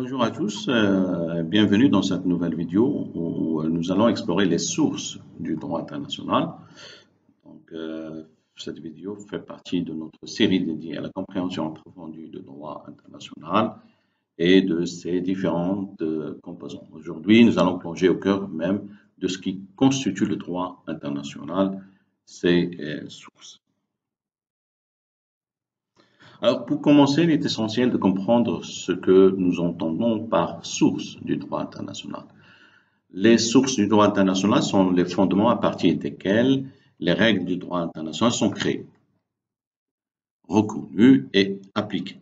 Bonjour à tous, bienvenue dans cette nouvelle vidéo où nous allons explorer les sources du droit international. Donc, cette vidéo fait partie de notre série dédiée à la compréhension approfondie du droit international et de ses différentes composantes. Aujourd'hui, nous allons plonger au cœur même de ce qui constitue le droit international, ses sources. Alors, pour commencer, il est essentiel de comprendre ce que nous entendons par source du droit international. Les sources du droit international sont les fondements à partir desquels les règles du droit international sont créées, reconnues et appliquées.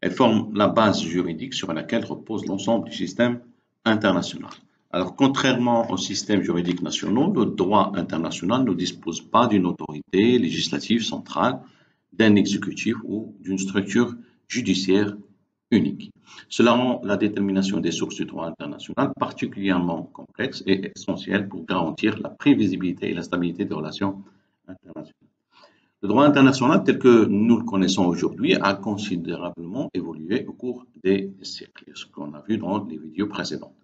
Elles forment la base juridique sur laquelle repose l'ensemble du système international. Alors, contrairement aux systèmes juridiques nationaux, le droit international ne dispose pas d'une autorité législative centrale, d'un exécutif ou d'une structure judiciaire unique. Cela rend la détermination des sources du droit international particulièrement complexe et essentielle pour garantir la prévisibilité et la stabilité des relations internationales. Le droit international tel que nous le connaissons aujourd'hui a considérablement évolué au cours des siècles, ce qu'on a vu dans les vidéos précédentes.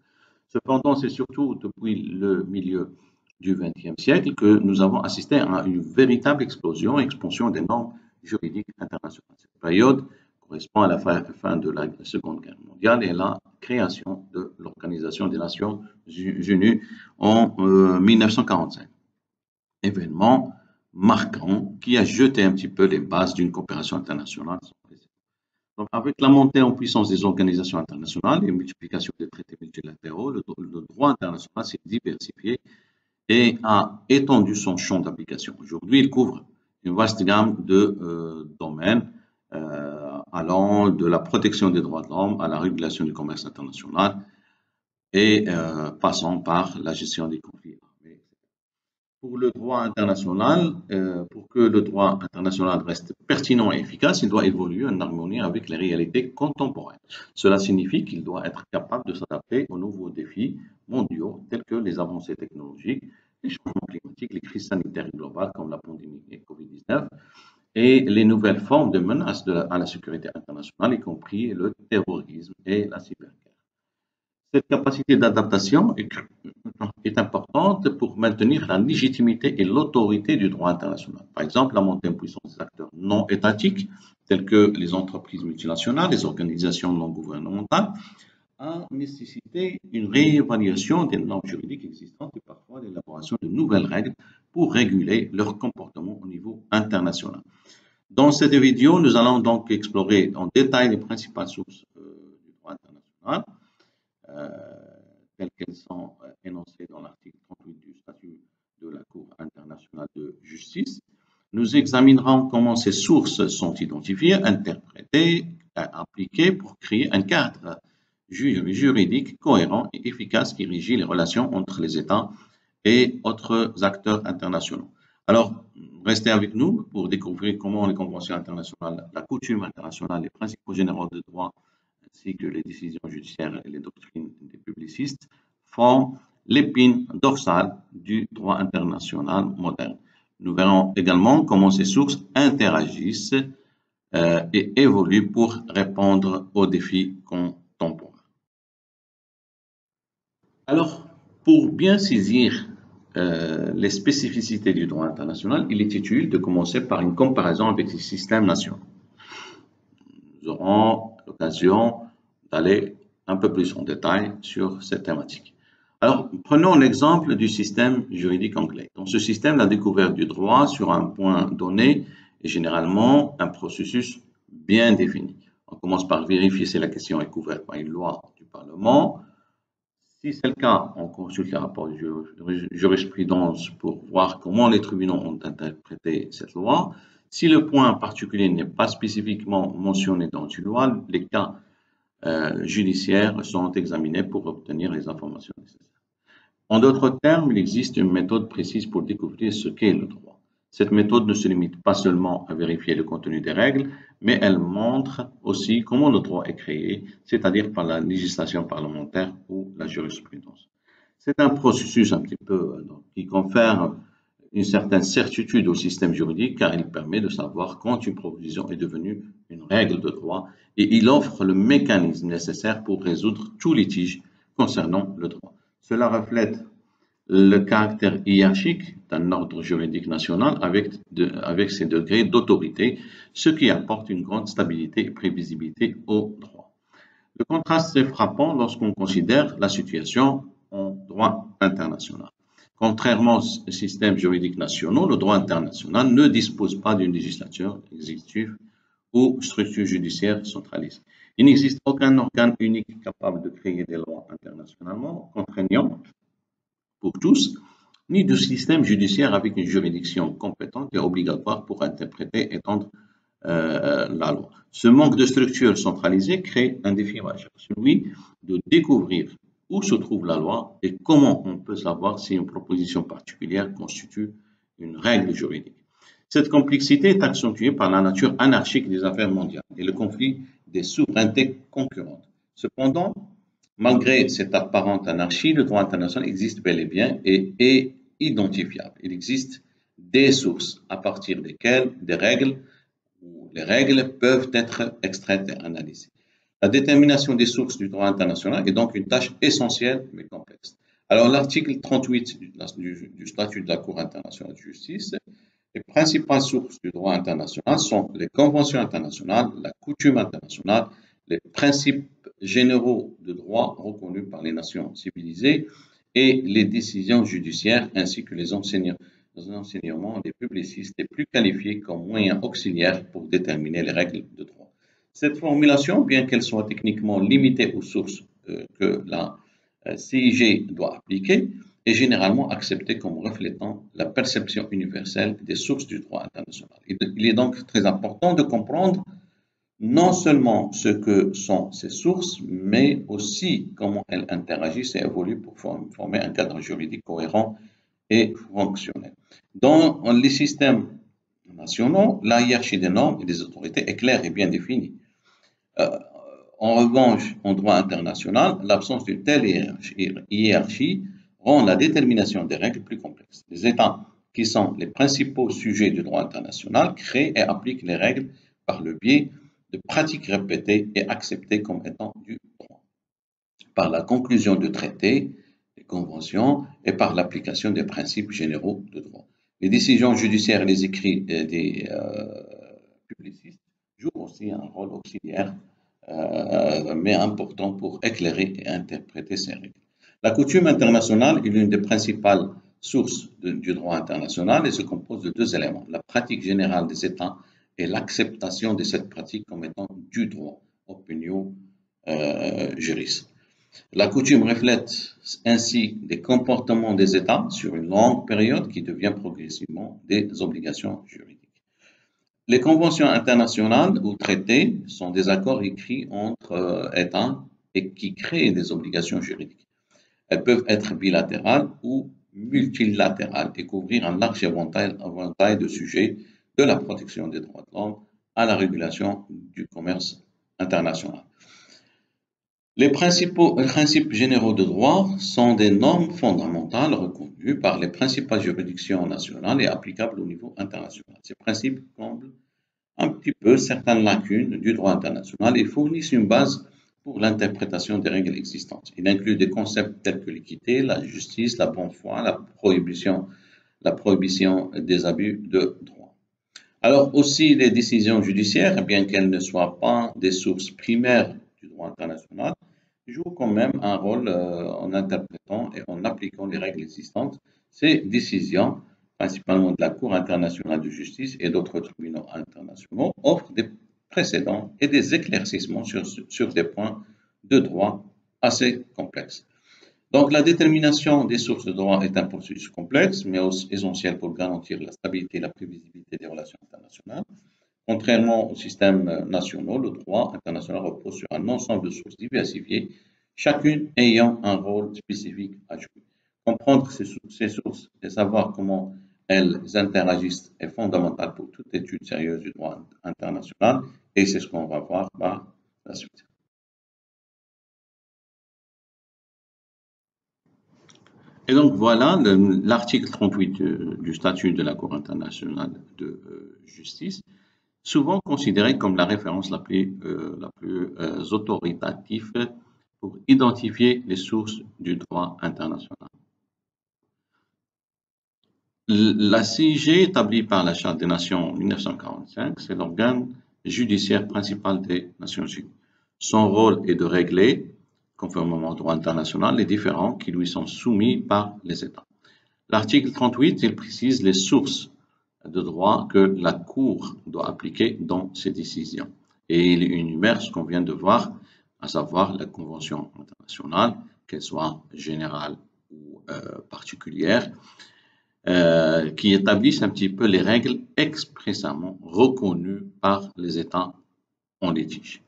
Cependant, c'est surtout depuis le milieu du XXe siècle que nous avons assisté à une véritable explosion et expansion des normes juridiques internationales. Cette période correspond à la fin de la Seconde Guerre mondiale et à la création de l'Organisation des Nations Unies en 1945. Événement marquant qui a jeté un petit peu les bases d'une coopération internationale. Donc, avec la montée en puissance des organisations internationales et multiplication des traités multilatéraux, le droit international s'est diversifié et a étendu son champ d'application. Aujourd'hui, il couvre une vaste gamme de domaines allant de la protection des droits de l'homme à la régulation du commerce international et passant par la gestion des conflits armés. Pour le droit international, pour que le droit international reste pertinent et efficace, il doit évoluer en harmonie avec les réalités contemporaines. Cela signifie qu'il doit être capable de s'adapter aux nouveaux défis mondiaux tels que les avancées technologiques, les changements climatiques, les crises sanitaires globales comme la pandémie et Covid-19 et les nouvelles formes de menaces à la sécurité internationale, y compris le terrorisme et la cyberguerre. Cette capacité d'adaptation est importante pour maintenir la légitimité et l'autorité du droit international. Par exemple, la montée en puissance des acteurs non étatiques, tels que les entreprises multinationales, les organisations non gouvernementales, a nécessité une réévaluation des normes juridiques existantes et parfois l'élaboration de nouvelles règles pour réguler leur comportement au niveau international. Dans cette vidéo, nous allons donc explorer en détail les principales sources du droit international, telles qu'elles sont énoncées dans l'article 38 du statut de la Cour internationale de justice. Nous examinerons comment ces sources sont identifiées, interprétées, appliquées pour créer un cadre juridique cohérent et efficace qui régit les relations entre les États et autres acteurs internationaux. Alors, restez avec nous pour découvrir comment les conventions internationales, la coutume internationale, les principes généraux de droit, ainsi que les décisions judiciaires et les doctrines des publicistes forment l'épine dorsale du droit international moderne. Nous verrons également comment ces sources interagissent et évoluent pour répondre aux défis contemporains. Alors, pour bien saisir les spécificités du droit international, il est utile de commencer par une comparaison avec les systèmes nationaux. Nous aurons l'occasion d'aller un peu plus en détail sur cette thématique. Alors, prenons l'exemple du système juridique anglais. Dans ce système, la découverte du droit sur un point donné est généralement un processus bien défini. On commence par vérifier si la question est couverte par une loi du Parlement. Si c'est le cas, on consulte les rapports de jurisprudence pour voir comment les tribunaux ont interprété cette loi. Si le point particulier n'est pas spécifiquement mentionné dans une loi, les cas judiciaires sont examinés pour obtenir les informations nécessaires. En d'autres termes, il existe une méthode précise pour découvrir ce qu'est le droit. Cette méthode ne se limite pas seulement à vérifier le contenu des règles, mais elle montre aussi comment le droit est créé, c'est-à-dire par la législation parlementaire ou la jurisprudence. C'est un processus un petit peu qui confère une certaine certitude au système juridique car il permet de savoir quand une proposition est devenue une règle de droit et il offre le mécanisme nécessaire pour résoudre tout litige concernant le droit. Cela reflète le caractère hiérarchique d'un ordre juridique national avec ses degrés d'autorité, ce qui apporte une grande stabilité et prévisibilité au droit. Le contraste est frappant lorsqu'on considère la situation en droit international. Contrairement aux systèmes juridiques nationaux, le droit international ne dispose pas d'une législature exécutive ou structure judiciaire centralisée. Il n'existe aucun organe unique capable de créer des lois internationalement contraignantes pour tous, ni de système judiciaire avec une juridiction compétente et obligatoire pour interpréter et étendre la loi. Ce manque de structure centralisée crée un défi majeur, celui de découvrir où se trouve la loi et comment on peut savoir si une proposition particulière constitue une règle juridique. Cette complexité est accentuée par la nature anarchique des affaires mondiales et le conflit des souverainetés concurrentes. Cependant, malgré cette apparente anarchie, le droit international existe bel et bien et est identifiable. Il existe des sources à partir desquelles les règles peuvent être extraites et analysées. La détermination des sources du droit international est donc une tâche essentielle mais complexe. Alors, l'article 38 du statut de la Cour internationale de justice, les principales sources du droit international sont les conventions internationales, la coutume internationale, les principes généraux de droit reconnus par les nations civilisées et les décisions judiciaires ainsi que les enseignements des publicistes les plus qualifiés comme moyen auxiliaire pour déterminer les règles de droit. Cette formulation, bien qu'elle soit techniquement limitée aux sources que la CIG doit appliquer, est généralement acceptée comme reflétant la perception universelle des sources du droit international. Il est donc très important de comprendre non seulement ce que sont ces sources, mais aussi comment elles interagissent et évoluent pour former un cadre juridique cohérent et fonctionnel. Dans les systèmes nationaux, la hiérarchie des normes et des autorités est claire et bien définie. En revanche, en droit international, l'absence d'une telle hiérarchie rend la détermination des règles plus complexe. Les États, qui sont les principaux sujets du droit international, créent et appliquent les règles par le biais de pratiques répétées et acceptées comme étant du droit, par la conclusion de traités, des conventions et par l'application des principes généraux de droit. Les décisions judiciaires et les écrits des publicistes jouent aussi un rôle auxiliaire mais important pour éclairer et interpréter ces règles. La coutume internationale est l'une des principales sources du droit international et se compose de deux éléments, la pratique générale des États et l'acceptation de cette pratique comme étant du droit, opinio juris. La coutume reflète ainsi des comportements des États sur une longue période qui devient progressivement des obligations juridiques. Les conventions internationales ou traités sont des accords écrits entre États et qui créent des obligations juridiques. Elles peuvent être bilatérales ou multilatérales et couvrir un large éventail de sujets, de la protection des droits de l'homme à la régulation du commerce international. Les principes généraux de droit sont des normes fondamentales reconnues par les principales juridictions nationales et applicables au niveau international. Ces principes comblent un petit peu certaines lacunes du droit international et fournissent une base pour l'interprétation des règles existantes. Ils incluent des concepts tels que l'équité, la justice, la bonne foi, la prohibition des abus de droit. Alors aussi, les décisions judiciaires, bien qu'elles ne soient pas des sources primaires du droit international, jouent quand même un rôle en interprétant et en appliquant les règles existantes. Ces décisions, principalement de la Cour internationale de justice et d'autres tribunaux internationaux, offrent des précédents et des éclaircissements sur des points de droit assez complexes. Donc, la détermination des sources de droit est un processus complexe, mais aussi essentiel pour garantir la stabilité et la prévisibilité des relations internationales. Contrairement aux systèmes nationaux, le droit international repose sur un ensemble de sources diversifiées, chacune ayant un rôle spécifique à jouer. Comprendre ces sources et savoir comment elles interagissent est fondamental pour toute étude sérieuse du droit international et c'est ce qu'on va voir par la suite. Et donc voilà l'article 38 du statut de la Cour internationale de justice, souvent considéré comme la référence la plus autoritative pour identifier les sources du droit international. La CIG, établie par la Charte des Nations en 1945, c'est l'organe judiciaire principal des Nations Unies. Son rôle est de régler, conformément au droit international, les différends qui lui sont soumis par les États. L'article 38, il précise les sources de droit que la Cour doit appliquer dans ses décisions. Et il énumère ce qu'on vient de voir, à savoir la Convention internationale, qu'elle soit générale ou particulière, qui établissent un petit peu les règles expressément reconnues par les États en litige.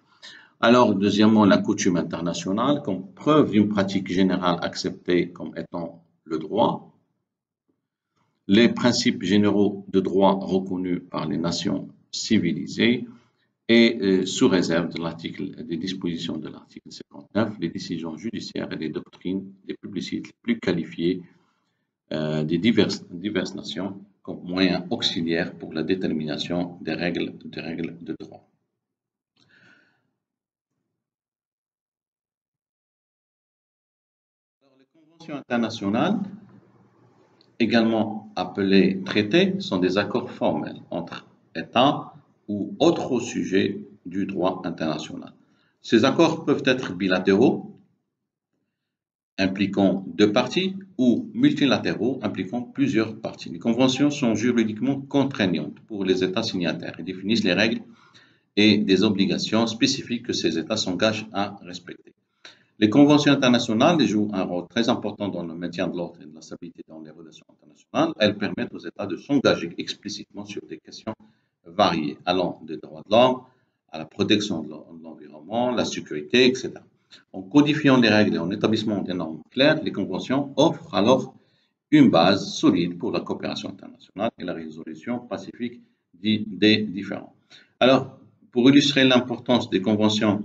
Alors, deuxièmement, la coutume internationale, comme preuve d'une pratique générale acceptée comme étant le droit, les principes généraux de droit reconnus par les nations civilisées et sous réserve des dispositions de l'article 59, les décisions judiciaires et les doctrines des publicités les plus qualifiées des diverses nations comme moyen auxiliaire pour la détermination des règles de droit. Alors, les conventions internationales, également appelés traités, sont des accords formels entre États ou autres sujets du droit international. Ces accords peuvent être bilatéraux, impliquant deux parties, ou multilatéraux, impliquant plusieurs parties. Les conventions sont juridiquement contraignantes pour les États signataires et définissent les règles et des obligations spécifiques que ces États s'engagent à respecter. Les conventions internationales jouent un rôle très important dans le maintien de l'ordre et de la stabilité dans les relations internationales. Elles permettent aux États de s'engager explicitement sur des questions variées, allant des droits de l'homme à la protection de l'environnement, la sécurité, etc. En codifiant les règles et en établissant des normes claires, les conventions offrent alors une base solide pour la coopération internationale et la résolution pacifique des différends. Alors, pour illustrer l'importance des conventions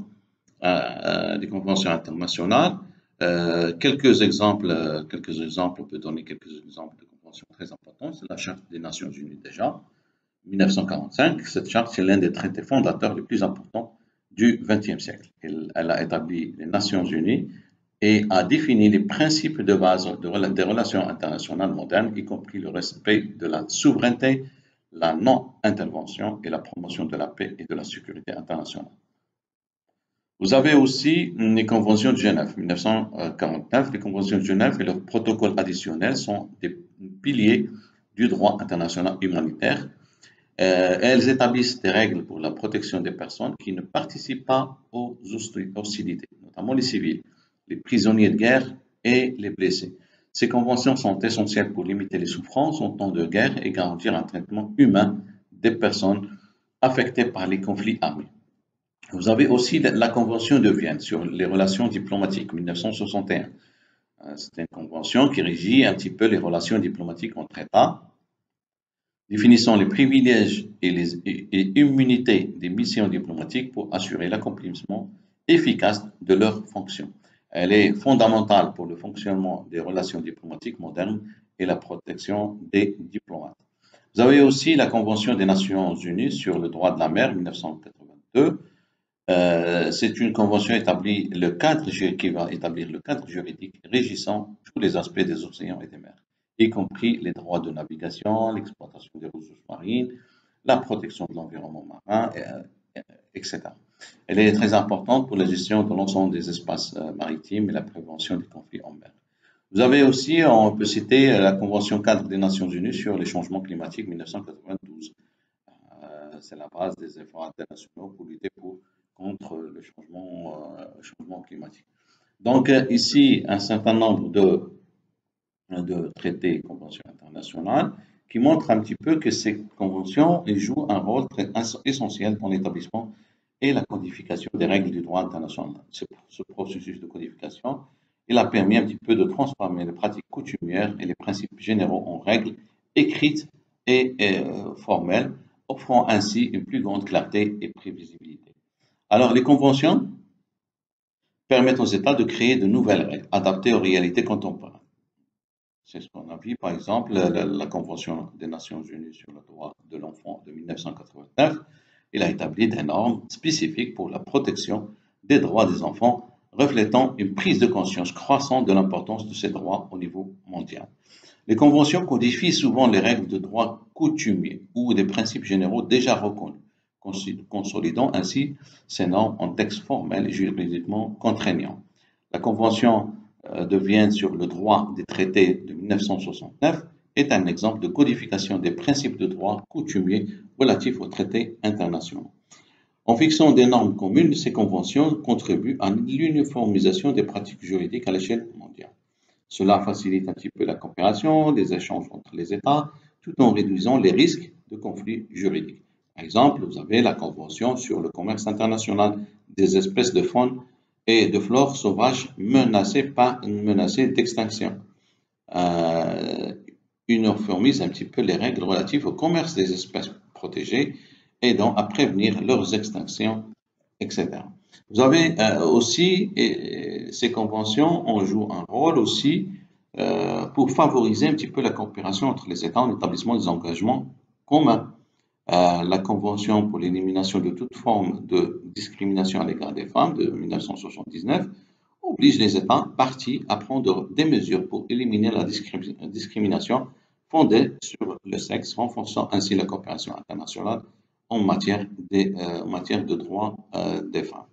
internationales. Quelques exemples, on peut donner quelques exemples de conventions très importantes. C'est la Charte des Nations Unies déjà, 1945. Cette charte, c'est l'un des traités fondateurs les plus importants du XXe siècle. Elle a établi les Nations Unies et a défini les principes de base des relations internationales modernes, y compris le respect de la souveraineté, la non-intervention et la promotion de la paix et de la sécurité internationale. Vous avez aussi les conventions de Genève, 1949. Les conventions de Genève et leurs protocoles additionnels sont des piliers du droit international humanitaire. Elles établissent des règles pour la protection des personnes qui ne participent pas aux hostilités, notamment les civils, les prisonniers de guerre et les blessés. Ces conventions sont essentielles pour limiter les souffrances en temps de guerre et garantir un traitement humain des personnes affectées par les conflits armés. Vous avez aussi la Convention de Vienne sur les relations diplomatiques, 1961. C'est une convention qui régit un petit peu les relations diplomatiques entre États, définissant les privilèges et immunités des missions diplomatiques pour assurer l'accomplissement efficace de leurs fonctions. Elle est fondamentale pour le fonctionnement des relations diplomatiques modernes et la protection des diplomates. Vous avez aussi la Convention des Nations Unies sur le droit de la mer, 1982. C'est une convention qui va établir le cadre juridique régissant tous les aspects des océans et des mers, y compris les droits de navigation, l'exploitation des ressources marines, la protection de l'environnement marin, etc. Elle est très importante pour la gestion de l'ensemble des espaces maritimes et la prévention des conflits en mer. Vous avez aussi, on peut citer la Convention cadre des Nations Unies sur les changements climatiques 1992. C'est la base des efforts internationaux pour lutter contre le changement climatique. Donc ici, un certain nombre de traités et conventions internationales qui montrent un petit peu que ces conventions jouent un rôle très essentiel dans l'établissement et la codification des règles du droit international. Ce processus de codification, il a permis un petit peu de transformer les pratiques coutumières et les principes généraux en règles écrites et formelles, offrant ainsi une plus grande clarté et prévisibilité. Alors, les conventions permettent aux États de créer de nouvelles règles adaptées aux réalités contemporaines. C'est ce qu'on a vu, par exemple, la Convention des Nations Unies sur le droit de l'enfant de 1989. Il a établi des normes spécifiques pour la protection des droits des enfants, reflétant une prise de conscience croissante de l'importance de ces droits au niveau mondial. Les conventions codifient souvent les règles de droit coutumier ou des principes généraux déjà reconnus, consolidant ainsi ces normes en texte formel et juridiquement contraignant. La Convention de Vienne sur le droit des traités de 1969 est un exemple de codification des principes de droit coutumier relatifs aux traités internationaux. En fixant des normes communes, ces conventions contribuent à l'uniformisation des pratiques juridiques à l'échelle mondiale. Cela facilite un petit peu la coopération, les échanges entre les États, tout en réduisant les risques de conflits juridiques. Par exemple, vous avez la Convention sur le commerce international des espèces de faune et de flore sauvages menacées d'extinction. Uniformise un petit peu les règles relatives au commerce des espèces protégées, aidant à prévenir leurs extinctions, etc. Vous avez aussi, ces conventions on joue un rôle aussi pour favoriser un petit peu la coopération entre les États en établissant des engagements communs. La Convention pour l'élimination de toute forme de discrimination à l'égard des femmes de 1979 oblige les États parties à prendre des mesures pour éliminer la discrimination fondée sur le sexe, renforçant ainsi la coopération internationale en matière de droits des femmes.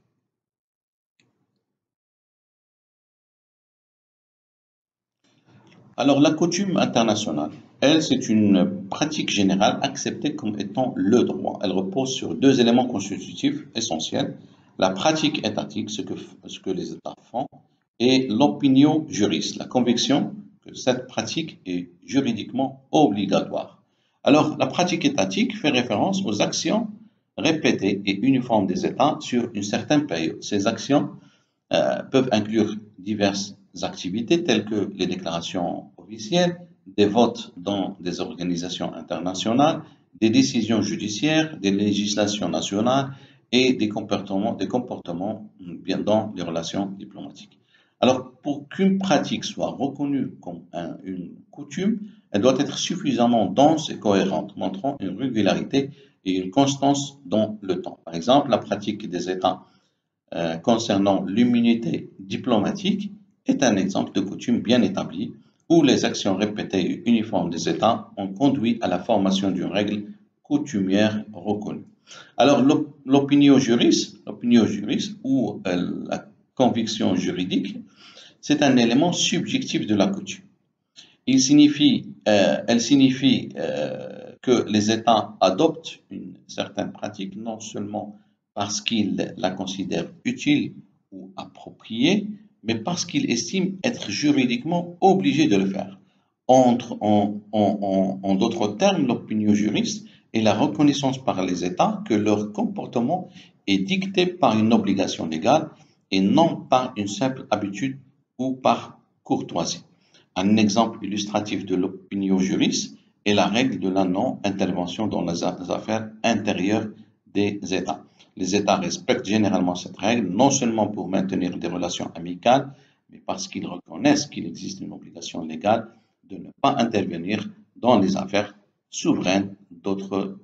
Alors, la coutume internationale, elle, c'est une pratique générale acceptée comme étant le droit. Elle repose sur deux éléments constitutifs essentiels, la pratique étatique, ce que les États font, et l'opinion juriste, la conviction que cette pratique est juridiquement obligatoire. Alors, la pratique étatique fait référence aux actions répétées et uniformes des États sur une certaine période. Ces actions peuvent inclure diverses activités telles que les déclarations officielles, des votes dans des organisations internationales, des décisions judiciaires, des législations nationales et des comportements bien dans les relations diplomatiques. Alors, pour qu'une pratique soit reconnue comme une coutume, elle doit être suffisamment dense et cohérente, montrant une régularité et une constance dans le temps. Par exemple, la pratique des États concernant l'immunité diplomatique est un exemple de coutume bien établie où les actions répétées et uniformes des États ont conduit à la formation d'une règle coutumière reconnue. Alors, l'opinion juriste ou la conviction juridique, c'est un élément subjectif de la coutume. Elle signifie que les États adoptent une certaine pratique non seulement parce qu'ils la considèrent utile ou appropriée, mais parce qu'ils estiment être juridiquement obligés de le faire. En d'autres termes, l'opinion juriste est la reconnaissance par les États que leur comportement est dicté par une obligation légale et non par une simple habitude ou par courtoisie. Un exemple illustratif de l'opinion juriste est la règle de la non-intervention dans les affaires intérieures des États. Les États respectent généralement cette règle, non seulement pour maintenir des relations amicales, mais parce qu'ils reconnaissent qu'il existe une obligation légale de ne pas intervenir dans les affaires souveraines d'autres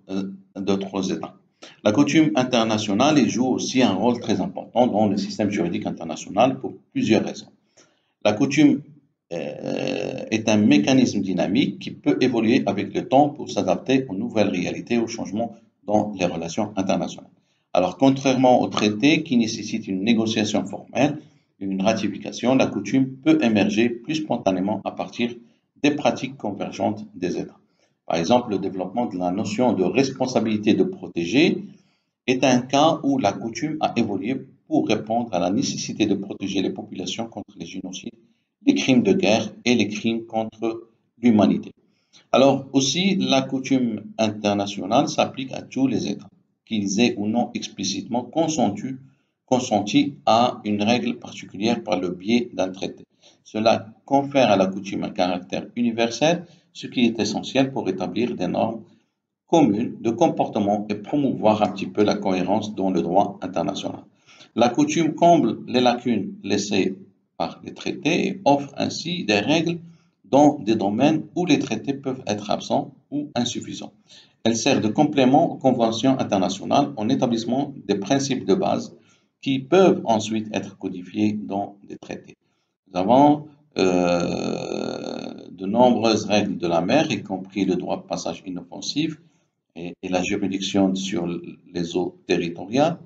États. La coutume internationale joue aussi un rôle très important dans le système juridique international pour plusieurs raisons. La coutume est un mécanisme dynamique qui peut évoluer avec le temps pour s'adapter aux nouvelles réalités, aux changements dans les relations internationales. Alors, contrairement aux traités qui nécessitent une négociation formelle, une ratification, la coutume peut émerger plus spontanément à partir des pratiques convergentes des États. Par exemple, le développement de la notion de responsabilité de protéger est un cas où la coutume a évolué pour répondre à la nécessité de protéger les populations contre les génocides, les crimes de guerre et les crimes contre l'humanité. Alors aussi, la coutume internationale s'applique à tous les États, qu'ils aient ou non explicitement consenti à une règle particulière par le biais d'un traité. Cela confère à la coutume un caractère universel, ce qui est essentiel pour établir des normes communes de comportement et promouvoir un petit peu la cohérence dans le droit international. La coutume comble les lacunes laissées par les traités et offre ainsi des règles dans des domaines où les traités peuvent être absents ou insuffisants. Elle sert de complément aux conventions internationales en établissant des principes de base qui peuvent ensuite être codifiés dans des traités. Nous avons de nombreuses règles de la mer, y compris le droit de passage inoffensif et la juridiction sur les eaux territoriales,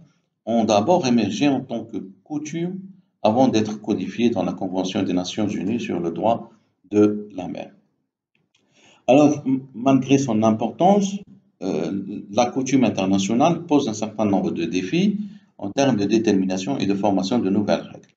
ont d'abord émergé en tant que coutumes avant d'être codifiées dans la Convention des Nations Unies sur le droit de la mer. Alors, malgré son importance, la coutume internationale pose un certain nombre de défis en termes de détermination et de formation de nouvelles règles.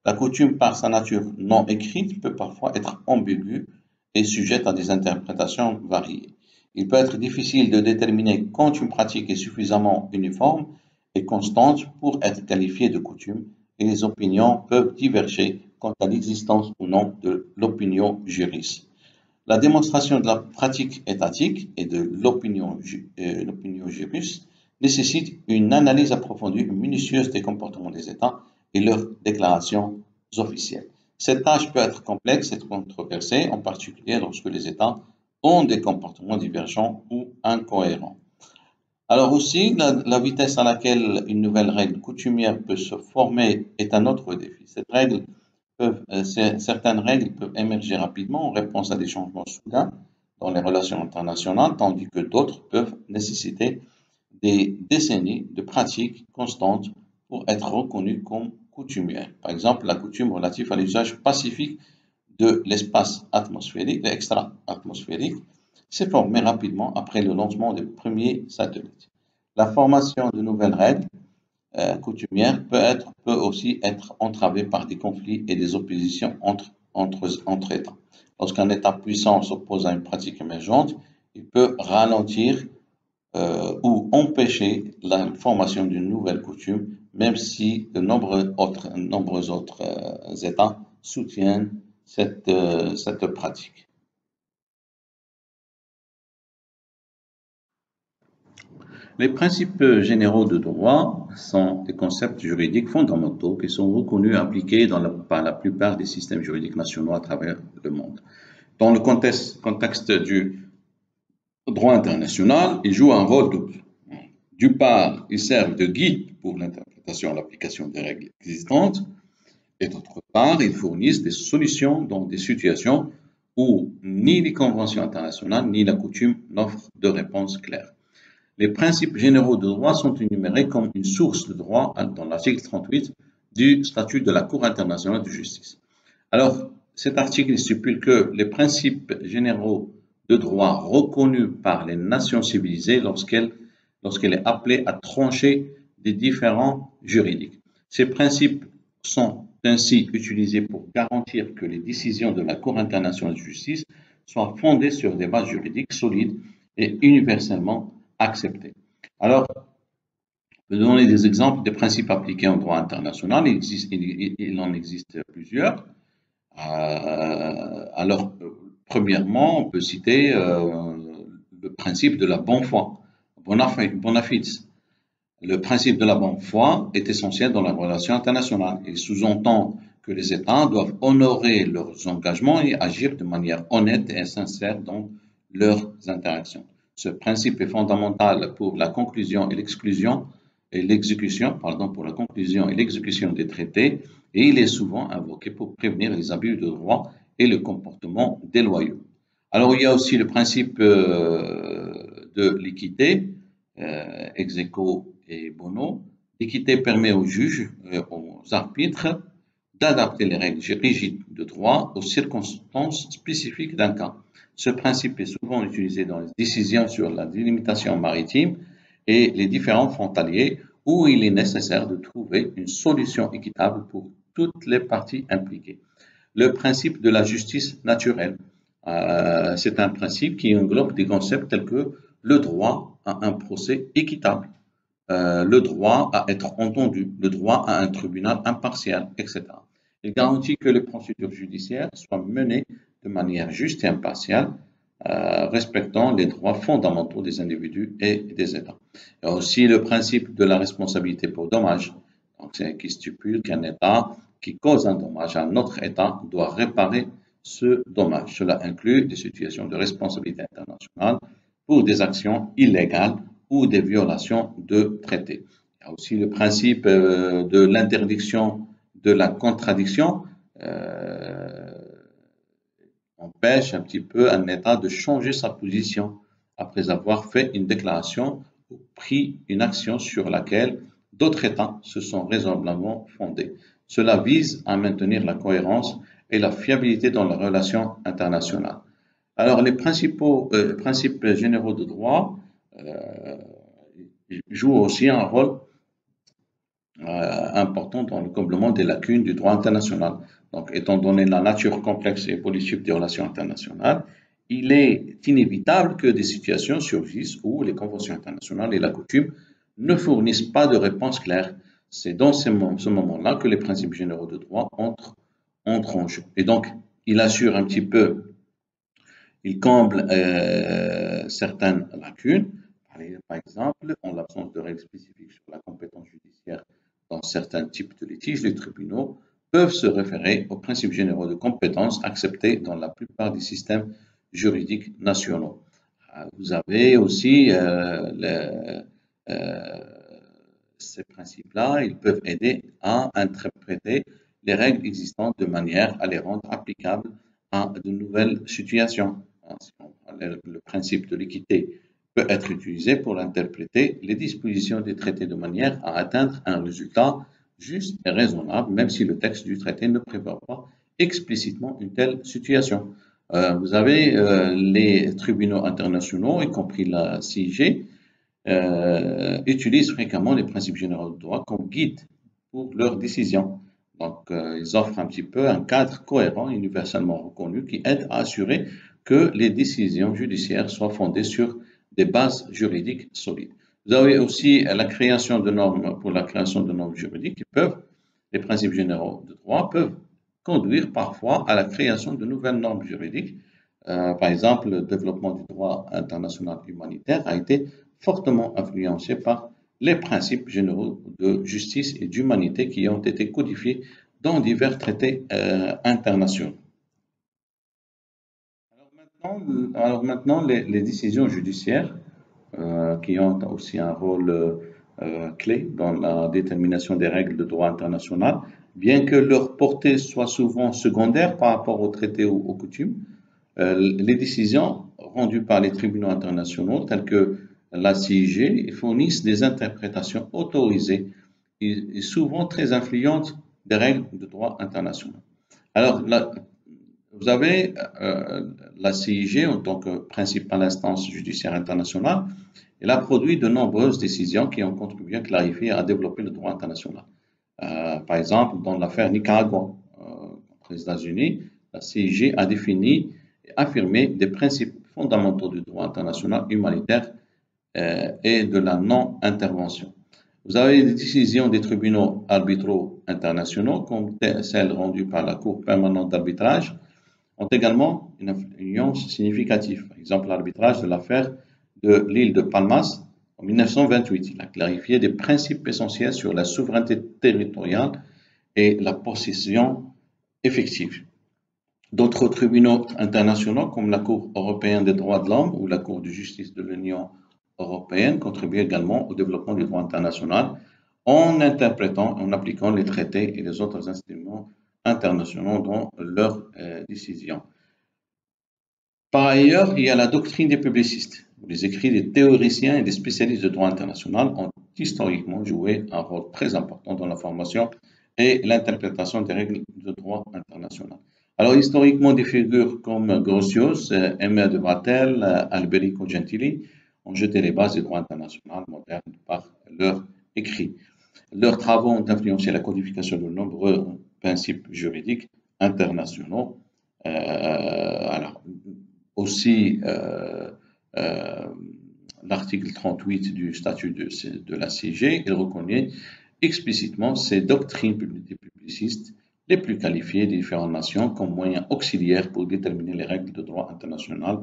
La coutume, par sa nature non écrite, peut parfois être ambiguë et sujette à des interprétations variées. Il peut être difficile de déterminer quand une pratique est suffisamment uniforme et constante pour être qualifiée de coutume, et les opinions peuvent diverger quant à l'existence ou non de l'opinion juriste. La démonstration de la pratique étatique et de l'opinion juriste nécessite une analyse approfondie et minutieuse des comportements des États et leurs déclarations officielles. Cette tâche peut être complexe et controversée, en particulier lorsque les États ont des comportements divergents ou incohérents. Alors aussi, la vitesse à laquelle une nouvelle règle coutumière peut se former est un autre défi. Certaines règles peuvent émerger rapidement en réponse à des changements soudains dans les relations internationales, tandis que d'autres peuvent nécessiter des décennies de pratiques constantes pour être reconnues comme coutumières. Par exemple, la coutume relative à l'usage pacifique de l'espace atmosphérique, extra-atmosphérique, s'est formée rapidement après le lancement des premiers satellites. La formation de nouvelles règles coutumières peut aussi être entravée par des conflits et des oppositions entre États. Lorsqu'un État puissant s'oppose à une pratique émergente, il peut ralentir ou empêcher la formation d'une nouvelle coutume, même si de nombreux autres États soutiennent cette pratique. Les principes généraux de droit sont des concepts juridiques fondamentaux qui sont reconnus et appliqués par la plupart des systèmes juridiques nationaux à travers le monde. Dans le contexte du droit international, ils jouent un rôle double. D'une part, ils servent de guide pour l'interprétation et l'application des règles existantes, et d'autre part, ils fournissent des solutions dans des situations où ni les conventions internationales ni la coutume n'offrent de réponse claire. Les principes généraux de droit sont énumérés comme une source de droit dans l'article 38 du statut de la Cour internationale de justice. Alors, cet article stipule que les principes généraux de droit reconnus par les nations civilisées lorsqu'elle est appelée à trancher des différends juridiques. Ces principes sont ainsi utilisés pour garantir que les décisions de la Cour internationale de justice soient fondées sur des bases juridiques solides et universellement acceptées. Alors, je vais donner des exemples des principes appliqués en droit international. Il en existe plusieurs. Alors, premièrement, on peut citer le principe de la bonne foi, bona fide. Le principe de la bonne foi est essentiel dans la relation internationale. Il sous-entend que les États doivent honorer leurs engagements et agir de manière honnête et sincère dans leurs interactions. Ce principe est fondamental pour la conclusion et l'exécution des traités, et il est souvent invoqué pour prévenir les abus de droit et le comportement déloyaux. Alors, il y a aussi le principe de l'équité, ex aequo et bono. L'équité permet aux juges, aux arbitres, d'adapter les règles rigides de droit aux circonstances spécifiques d'un cas. Ce principe est souvent utilisé dans les décisions sur la délimitation maritime et les différends frontaliers où il est nécessaire de trouver une solution équitable pour toutes les parties impliquées. Le principe de la justice naturelle, c'est un principe qui englobe des concepts tels que le droit à un procès équitable, le droit à être entendu, le droit à un tribunal impartial, etc. Il garantit que les procédures judiciaires soient menées de manière juste et impartiale, respectant les droits fondamentaux des individus et des États. Il y a aussi le principe de la responsabilité pour dommage, qui stipule qu'un État qui cause un dommage à un autre État doit réparer ce dommage. Cela inclut des situations de responsabilité internationale pour des actions illégales ou des violations de traités. Il y a aussi le principe de l'interdiction de la contradiction. Empêche un petit peu un État de changer sa position après avoir fait une déclaration ou pris une action sur laquelle d'autres États se sont raisonnablement fondés. Cela vise à maintenir la cohérence et la fiabilité dans les relations internationales. Alors, les principes généraux de droit jouent aussi un rôle important dans le comblement des lacunes du droit international. Donc, étant donné la nature complexe et politique des relations internationales, il est inévitable que des situations surgissent où les conventions internationales et la coutume ne fournissent pas de réponse claire. C'est dans ce moment-là que les principes généraux de droit entrent en jeu. Et donc, il assure un petit peu, il comble certaines lacunes. Par exemple, en l'absence de règles spécifiques sur la compétence judiciaire dans certains types de litiges, les tribunaux peuvent se référer aux principes généraux de compétence acceptés dans la plupart des systèmes juridiques nationaux. Vous avez aussi ces principes-là, ils peuvent aider à interpréter les règles existantes de manière à les rendre applicables à de nouvelles situations. Le principe de l'équité peut être utilisé pour interpréter les dispositions des traités de manière à atteindre un résultat juste et raisonnable, même si le texte du traité ne prévoit pas explicitement une telle situation. Vous avez les tribunaux internationaux, y compris la CIG, utilisent fréquemment les principes généraux de droit comme guide pour leurs décisions. Donc, ils offrent un petit peu un cadre cohérent, universellement reconnu, qui aide à assurer que les décisions judiciaires soient fondées sur des bases juridiques solides. Vous avez aussi la création de normes pour la création de normes juridiques qui peuvent, les principes généraux de droit peuvent conduire parfois à la création de nouvelles normes juridiques. Par exemple, le développement du droit international humanitaire a été fortement influencé par les principes généraux de justice et d'humanité qui ont été codifiés dans divers traités internationaux. Alors maintenant les décisions judiciaires qui ont aussi un rôle clé dans la détermination des règles de droit international, bien que leur portée soit souvent secondaire par rapport aux traités ou aux coutumes. Les décisions rendues par les tribunaux internationaux, tels que la CIG, fournissent des interprétations autorisées et souvent très influentes des règles de droit international. Alors, vous avez la CIG en tant que principale instance judiciaire internationale. Elle a produit de nombreuses décisions qui ont contribué à clarifier et à développer le droit international. Par exemple, dans l'affaire Nicaragua contre les États-Unis, la CIG a défini et affirmé des principes fondamentaux du droit international humanitaire et de la non-intervention. Vous avez des décisions des tribunaux arbitraux internationaux, comme celles rendues par la Cour permanente d'arbitrage, ont également une influence significative. Par exemple, l'arbitrage de l'affaire de l'île de Palmas en 1928. Il a clarifié des principes essentiels sur la souveraineté territoriale et la possession effective. D'autres tribunaux internationaux, comme la Cour européenne des droits de l'homme ou la Cour de justice de l'Union européenne, contribuent également au développement du droit international en interprétant, en appliquant les traités et les autres instruments internationaux dans leurs décisions. Par ailleurs, il y a la doctrine des publicistes. Les écrits des théoriciens et des spécialistes de droit international ont historiquement joué un rôle très important dans la formation et l'interprétation des règles de droit international. Alors, historiquement, des figures comme Grotius, Aimé de Vatel, Alberico Gentili ont jeté les bases du droit international moderne par leurs écrits. Leurs travaux ont influencé la codification de nombreux principes juridiques internationaux. Alors, aussi, l'article 38 du statut de la CIG, il reconnaît explicitement ces doctrines des publicistes les plus qualifiées des différentes nations comme moyen auxiliaire pour déterminer les règles de droit international.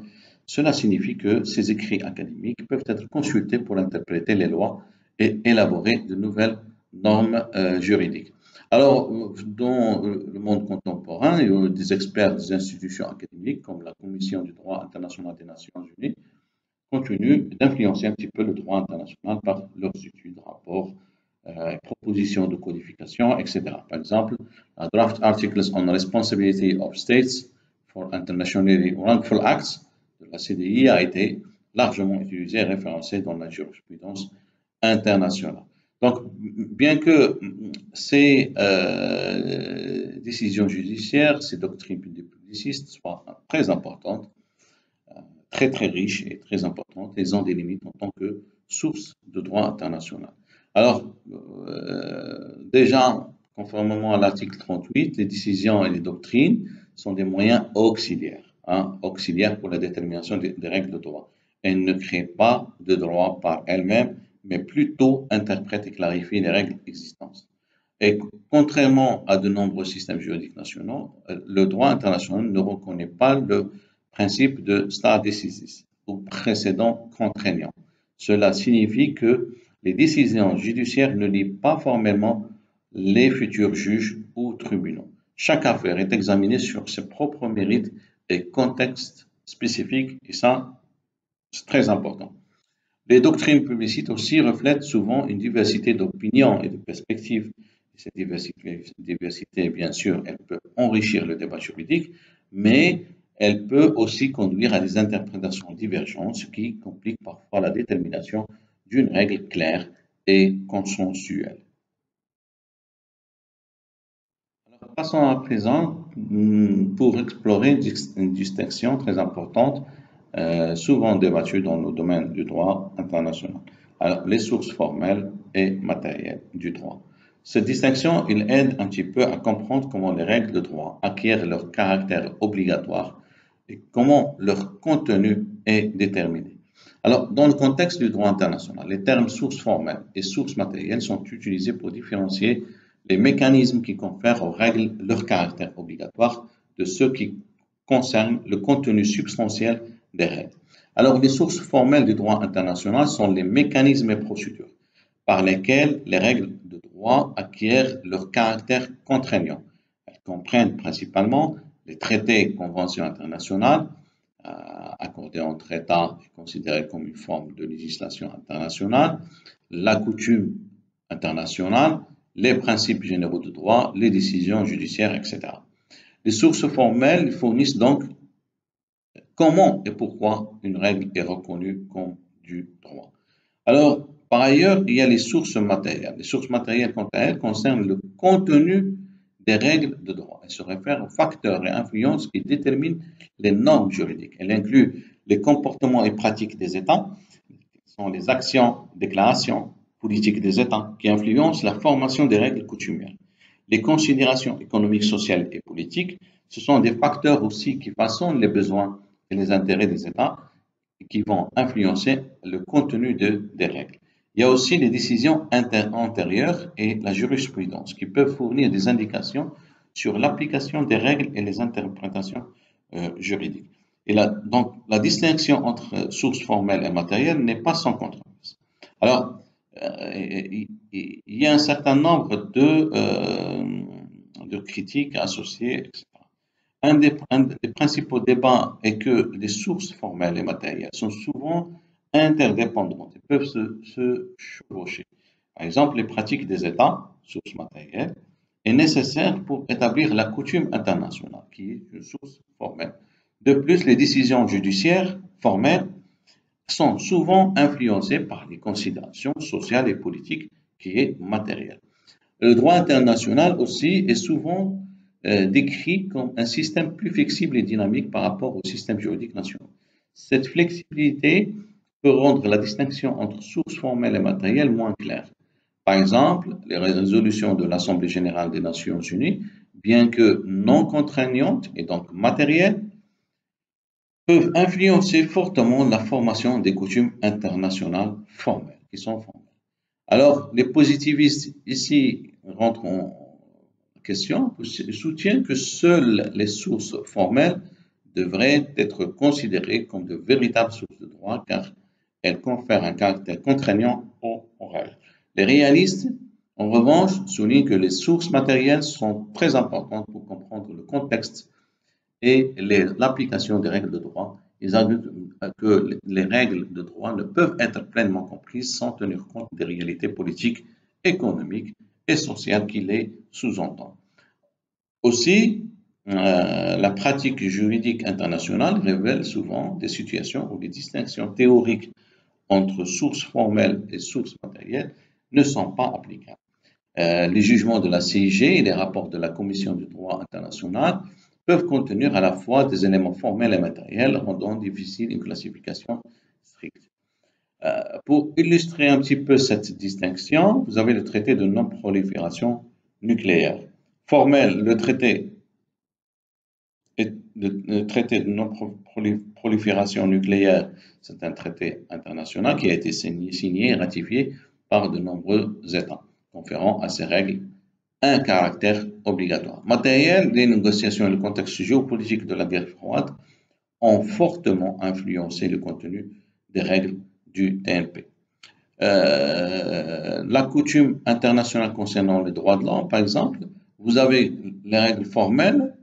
Cela signifie que ces écrits académiques peuvent être consultés pour interpréter les lois et élaborer de nouvelles normes juridiques. Alors, dans le monde contemporain, contemporains et des experts des institutions académiques comme la Commission du droit international des Nations Unies continuent d'influencer un petit peu le droit international par leurs études, rapports, propositions de codification, etc. Par exemple, la Draft Articles on Responsibility of States for Internationally Wrongful Acts de la CDI a été largement utilisée et référencée dans la jurisprudence internationale. Donc, bien que ces décisions judiciaires, ces doctrines publicistes soient très importantes, très très riches et très importantes, elles ont des limites en tant que source de droit international. Alors, déjà, conformément à l'article 38, les décisions et les doctrines sont des moyens auxiliaires, auxiliaires pour la détermination des règles de droit. Elles ne créent pas de droit par elles-mêmes, mais plutôt interprètent et clarifient les règles existantes. Et contrairement à de nombreux systèmes juridiques nationaux, le droit international ne reconnaît pas le principe de stare decisis, ou précédent contraignant. Cela signifie que les décisions judiciaires ne lient pas formellement les futurs juges ou tribunaux. Chaque affaire est examinée sur ses propres mérites et contextes spécifiques, et ça, c'est très important. Les doctrines publicistes aussi reflètent souvent une diversité d'opinions et de perspectives. Cette diversité, bien sûr, elle peut enrichir le débat juridique, mais elle peut aussi conduire à des interprétations divergentes, ce qui complique parfois la détermination d'une règle claire et consensuelle. Alors, passons à présent pour explorer une distinction très importante, souvent débattue dans le domaine du droit international. Alors, les sources formelles et matérielles du droit. Cette distinction, il aide un petit peu à comprendre comment les règles de droit acquièrent leur caractère obligatoire et comment leur contenu est déterminé. Alors, dans le contexte du droit international, les termes sources formelles et sources matérielles sont utilisés pour différencier les mécanismes qui confèrent aux règles leur caractère obligatoire de ceux qui concernent le contenu substantiel des règles. Alors, les sources formelles du droit international sont les mécanismes et procédures par lesquels les règles de droit acquièrent leur caractère contraignant. Elles comprennent principalement les traités et conventions internationales, accordées entre États et considérées comme une forme de législation internationale, la coutume internationale, les principes généraux de droit, les décisions judiciaires, etc. Les sources formelles fournissent donc comment et pourquoi une règle est reconnue comme du droit. Alors, par ailleurs, il y a les sources matérielles. Les sources matérielles, quant à elles, concernent le contenu des règles de droit. Elles se réfèrent aux facteurs et influences qui déterminent les normes juridiques. Elles incluent les comportements et pratiques des États, ce sont les actions, déclarations politiques des États qui influencent la formation des règles coutumières. Les considérations économiques, sociales et politiques, ce sont des facteurs aussi qui façonnent les besoins et les intérêts des États et qui vont influencer le contenu des règles. Il y a aussi les décisions antérieures et la jurisprudence qui peuvent fournir des indications sur l'application des règles et les interprétations juridiques. Et donc, la distinction entre sources formelles et matérielles n'est pas sans controverse. Alors, il y a un certain nombre de critiques associées, etc. Un des principaux débats est que les sources formelles et matérielles sont souvent interdépendantes et peuvent se chevaucher. Par exemple, les pratiques des États, source matérielle, est nécessaire pour établir la coutume internationale, qui est une source formelle. De plus, les décisions judiciaires formelles sont souvent influencées par les considérations sociales et politiques, qui est matérielle. Le droit international aussi est souvent décrit comme un système plus flexible et dynamique par rapport au système juridique national. Cette flexibilité peut rendre la distinction entre sources formelles et matérielles moins claire. Par exemple, les résolutions de l'Assemblée générale des Nations unies, bien que non contraignantes et donc matérielles, peuvent influencer fortement la formation des coutumes internationales formelles, qui sont formelles. Alors, les positivistes ici rentrent en question, soutiennent que seules les sources formelles devraient être considérées comme de véritables sources de droit car elles confèrent un caractère contraignant aux règles. Les réalistes, en revanche, soulignent que les sources matérielles sont très importantes pour comprendre le contexte et l'application des règles de droit. Ils ajoutent que les règles de droit ne peuvent être pleinement comprises sans tenir compte des réalités politiques, économiques et sociales qui les sous-entendent. Aussi, la pratique juridique internationale révèle souvent des situations où les distinctions théoriques entre sources formelles et sources matérielles ne sont pas applicables. Les jugements de la CIG et les rapports de la Commission du droit international peuvent contenir à la fois des éléments formels et matériels, rendant difficile une classification stricte. Pour illustrer un petit peu cette distinction, vous avez le traité de non-prolifération nucléaire. Formel, le traité de non-prolifération nucléaire, c'est un traité international qui a été signé et ratifié par de nombreux États, conférant à ces règles un caractère obligatoire. Matériel, les négociations et le contexte géopolitique de la guerre froide ont fortement influencé le contenu des règles du TNP. La coutume internationale concernant les droits de l'homme, par exemple, vous avez les règles formelles,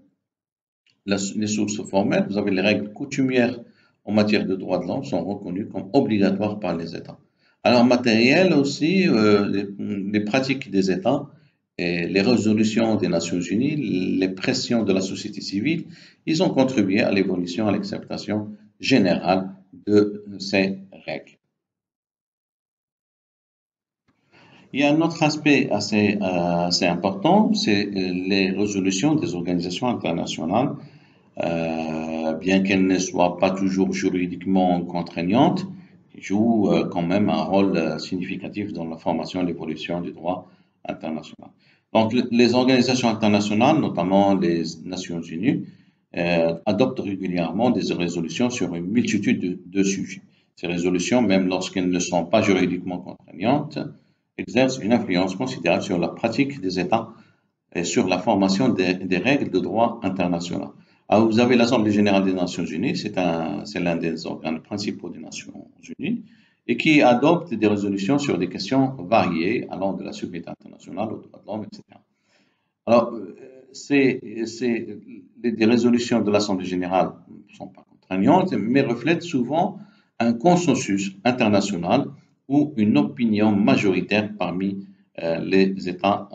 les sources formelles, vous avez les règles coutumières en matière de droits de l'homme sont reconnues comme obligatoires par les États. Alors, matériel aussi, les pratiques des États et les résolutions des Nations Unies, les pressions de la société civile, ils ont contribué à l'évolution, à l'acceptation générale de ces règles. Il y a un autre aspect assez important, c'est les résolutions des organisations internationales. Bien qu'elles ne soient pas toujours juridiquement contraignantes, jouent quand même un rôle significatif dans la formation et l'évolution du droit international. Donc, les organisations internationales, notamment les Nations Unies, adoptent régulièrement des résolutions sur une multitude de sujets. Ces résolutions, même lorsqu'elles ne sont pas juridiquement contraignantes, exercent une influence considérable sur la pratique des États et sur la formation des règles de droit international. Alors, vous avez l'Assemblée générale des Nations Unies, c'est l'un des organes principaux des Nations Unies, et qui adopte des résolutions sur des questions variées, allant de la sécurité internationale aux droits de l'homme, etc. Alors, les résolutions de l'Assemblée générale ne sont pas contraignantes, mais reflètent souvent un consensus international ou une opinion majoritaire parmi les États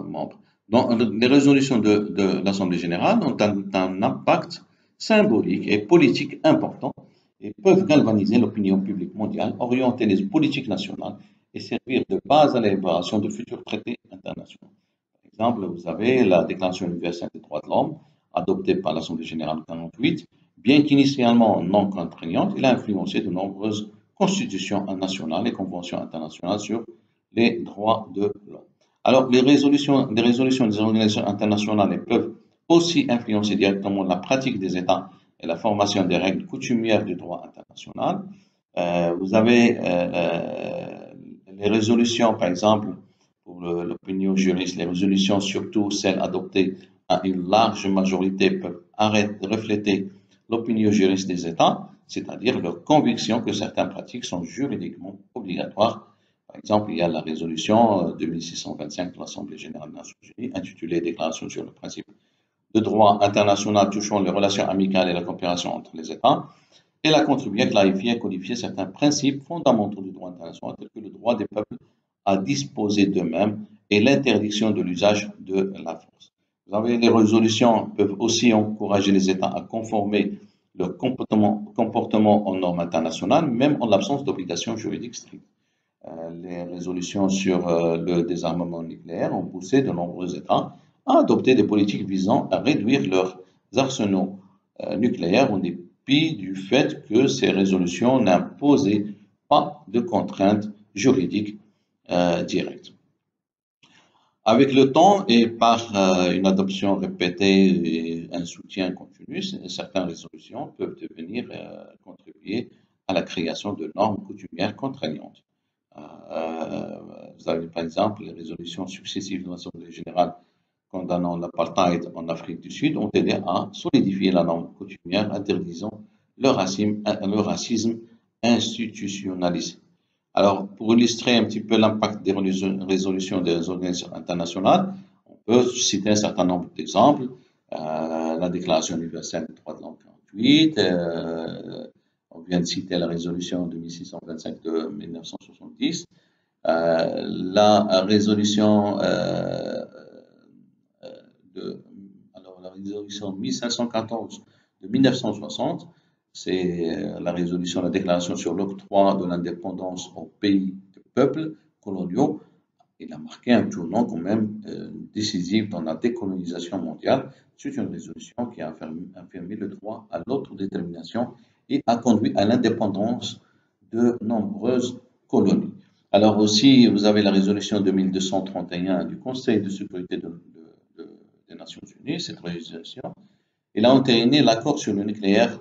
membres. Donc, les résolutions de l'Assemblée générale ont un impact symbolique et politique important et peuvent galvaniser l'opinion publique mondiale, orienter les politiques nationales et servir de base à l'élaboration de futurs traités internationaux. Par exemple, vous avez la Déclaration universelle des droits de l'homme, adoptée par l'Assemblée générale en 1948. Bien qu'initialement non contraignante, il a influencé de nombreuses constitutions nationales et conventions internationales sur les droits de l'homme. Alors, les résolutions des organisations internationales peuvent aussi influencer directement la pratique des États et la formation des règles coutumières du droit international. Vous avez les résolutions, par exemple, pour l'opinion juriste, les résolutions, surtout celles adoptées à une large majorité, peuvent refléter l'opinion juriste des États, c'est-à-dire leur conviction que certaines pratiques sont juridiquement obligatoires. Par exemple, il y a la résolution 2625 de l'Assemblée générale des Nations Unies, intitulée Déclaration sur le principe de droit international touchant les relations amicales et la coopération entre les États. Elle a contribué à clarifier et codifier certains principes fondamentaux du droit international, tels que le droit des peuples à disposer d'eux-mêmes et l'interdiction de l'usage de la force. Vous avez les résolutions peuvent aussi encourager les États à conformer leur comportement aux normes internationales, même en l'absence d'obligations juridiques strictes. Les résolutions sur le désarmement nucléaire ont poussé de nombreux États à adopter des politiques visant à réduire leurs arsenaux nucléaires en dépit du fait que ces résolutions n'imposaient pas de contraintes juridiques directes. Avec le temps et par une adoption répétée et un soutien continu, certaines résolutions peuvent devenir contribuer à la création de normes coutumières contraignantes. Vous avez par exemple les résolutions successives de l'Assemblée générale condamnant l'apartheid en Afrique du Sud ont aidé à solidifier la norme coutumière interdisant le racisme institutionnalisé. Alors, pour illustrer un petit peu l'impact des résolutions des organisations internationales, on peut citer un certain nombre d'exemples. la Déclaration universelle des droits de l'homme 48, on vient de citer la résolution 2625 de 1970, la résolution la résolution 1514 de 1960, c'est la résolution, la déclaration sur l'octroi de l'indépendance aux pays et peuples coloniaux. Il a marqué un tournant quand même décisif dans la décolonisation mondiale. C'est une résolution qui a affirmé le droit à l'autodétermination et a conduit à l'indépendance de nombreuses colonies. Alors aussi, vous avez la résolution 2231 du Conseil de sécurité des Nations Unies, cette résolution. Elle a entériné l'accord sur le nucléaire